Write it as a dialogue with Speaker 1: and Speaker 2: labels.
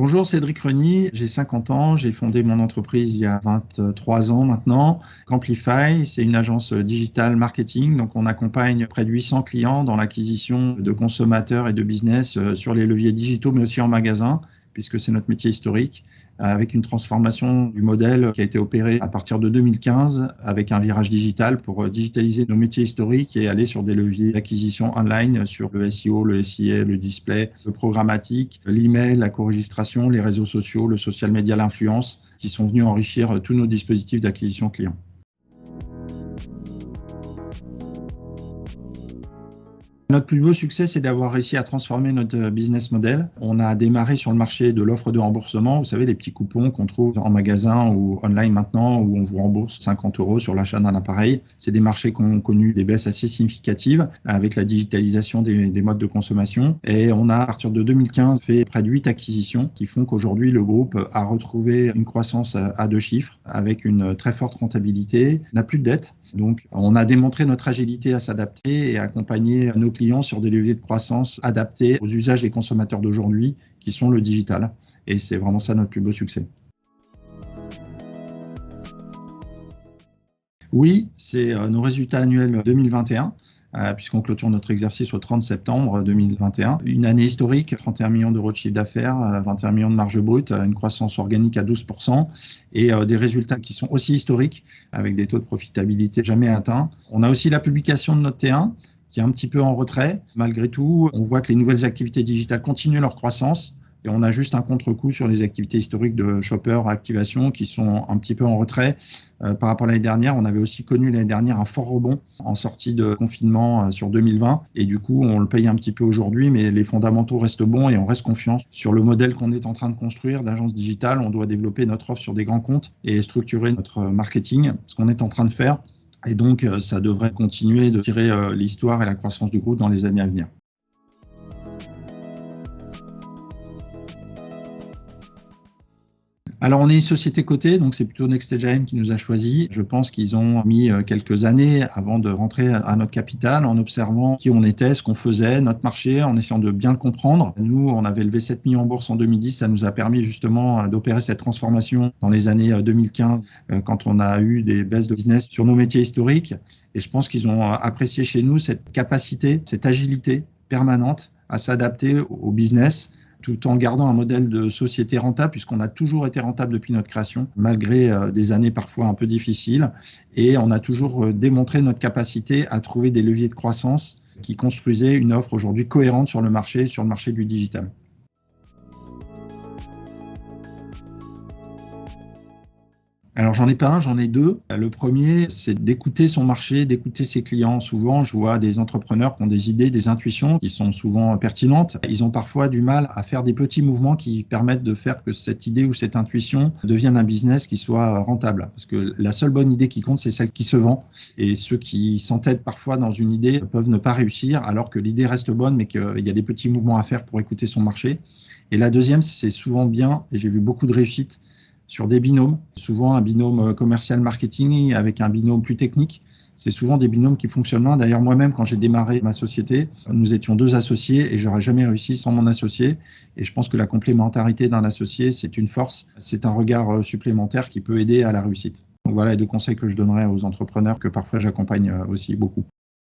Speaker 1: Bonjour, Cédric Reny, j'ai 50 ans, j'ai fondé mon entreprise il y a 23 ans maintenant. Camplify, c'est une agence digitale marketing, donc on accompagne près de 800 clients dans l'acquisition de consommateurs et de business sur les leviers digitaux, mais aussi en magasin, puisque c'est notre métier historique, avec une transformation du modèle qui a été opérée à partir de 2015, avec un virage digital pour digitaliser nos métiers historiques et aller sur des leviers d'acquisition online sur le SEO, le SIA, le display, le programmatique, l'email, la co-registration, les réseaux sociaux, le social media, l'influence, qui sont venus enrichir tous nos dispositifs d'acquisition clients. Notre plus beau succès, c'est d'avoir réussi à transformer notre business model. On a démarré sur le marché de l'offre de remboursement. Vous savez, les petits coupons qu'on trouve en magasin ou online maintenant, où on vous rembourse 50 € sur l'achat d'un appareil. C'est des marchés qui ont connu des baisses assez significatives avec la digitalisation des modes de consommation. Et on a, à partir de 2015, fait près de 8 acquisitions qui font qu'aujourd'hui, le groupe a retrouvé une croissance à 2 chiffres avec une très forte rentabilité, n'a plus de dette. Donc, on a démontré notre agilité à s'adapter et à accompagner nos clients sur des leviers de croissance adaptés aux usages des consommateurs d'aujourd'hui, qui sont le digital. Et c'est vraiment ça notre plus beau succès. Oui, c'est nos résultats annuels 2021, puisqu'on clôture notre exercice au 30 septembre 2021. Une année historique, 31 millions d'euros de chiffre d'affaires, 21 millions de marge brute, une croissance organique à 12% et des résultats qui sont aussi historiques, avec des taux de profitabilité jamais atteints. On a aussi la publication de notre T1, qui est un petit peu en retrait. Malgré tout, on voit que les nouvelles activités digitales continuent leur croissance et on a juste un contre-coup sur les activités historiques de shopper, activation, qui sont un petit peu en retrait par rapport à l'année dernière. On avait aussi connu l'année dernière un fort rebond en sortie de confinement sur 2020 et du coup, on le paye un petit peu aujourd'hui, mais les fondamentaux restent bons et on reste confiant sur le modèle qu'on est en train de construire d'agence digitale. On doit développer notre offre sur des grands comptes et structurer notre marketing, ce qu'on est en train de faire. Et donc, ça devrait continuer de tirer l'histoire et la croissance du groupe dans les années à venir. Alors, on est une société cotée, donc c'est plutôt NextStage AM qui nous a choisis. Je pense qu'ils ont mis quelques années avant de rentrer à notre capital en observant qui on était, ce qu'on faisait, notre marché, en essayant de bien le comprendre. Nous, on avait levé 7 millions en bourse en 2010. Ça nous a permis justement d'opérer cette transformation dans les années 2015, quand on a eu des baisses de business sur nos métiers historiques. Et je pense qu'ils ont apprécié chez nous cette capacité, cette agilité permanente à s'adapter au business, tout en gardant un modèle de société rentable, puisqu'on a toujours été rentable depuis notre création, malgré des années parfois un peu difficiles. Et on a toujours démontré notre capacité à trouver des leviers de croissance qui construisaient une offre aujourd'hui cohérente sur le marché du digital. Alors, j'en ai pas un, j'en ai deux. Le premier, c'est d'écouter son marché, d'écouter ses clients. Souvent, je vois des entrepreneurs qui ont des idées, des intuitions qui sont souvent pertinentes. Ils ont parfois du mal à faire des petits mouvements qui permettent de faire que cette idée ou cette intuition devienne un business qui soit rentable. Parce que la seule bonne idée qui compte, c'est celle qui se vend. Et ceux qui s'entêtent parfois dans une idée peuvent ne pas réussir, alors que l'idée reste bonne, mais qu'il y a des petits mouvements à faire pour écouter son marché. Et la deuxième, c'est souvent bien, et j'ai vu beaucoup de réussite, sur des binômes, souvent un binôme commercial marketing avec un binôme plus technique. C'est souvent des binômes qui fonctionnent bien. D'ailleurs, moi-même, quand j'ai démarré ma société, nous étions 2 associés et j'aurais jamais réussi sans mon associé. Et je pense que la complémentarité d'un associé, c'est une force, c'est un regard supplémentaire qui peut aider à la réussite. Donc voilà les 2 conseils que je donnerais aux entrepreneurs que parfois j'accompagne aussi beaucoup.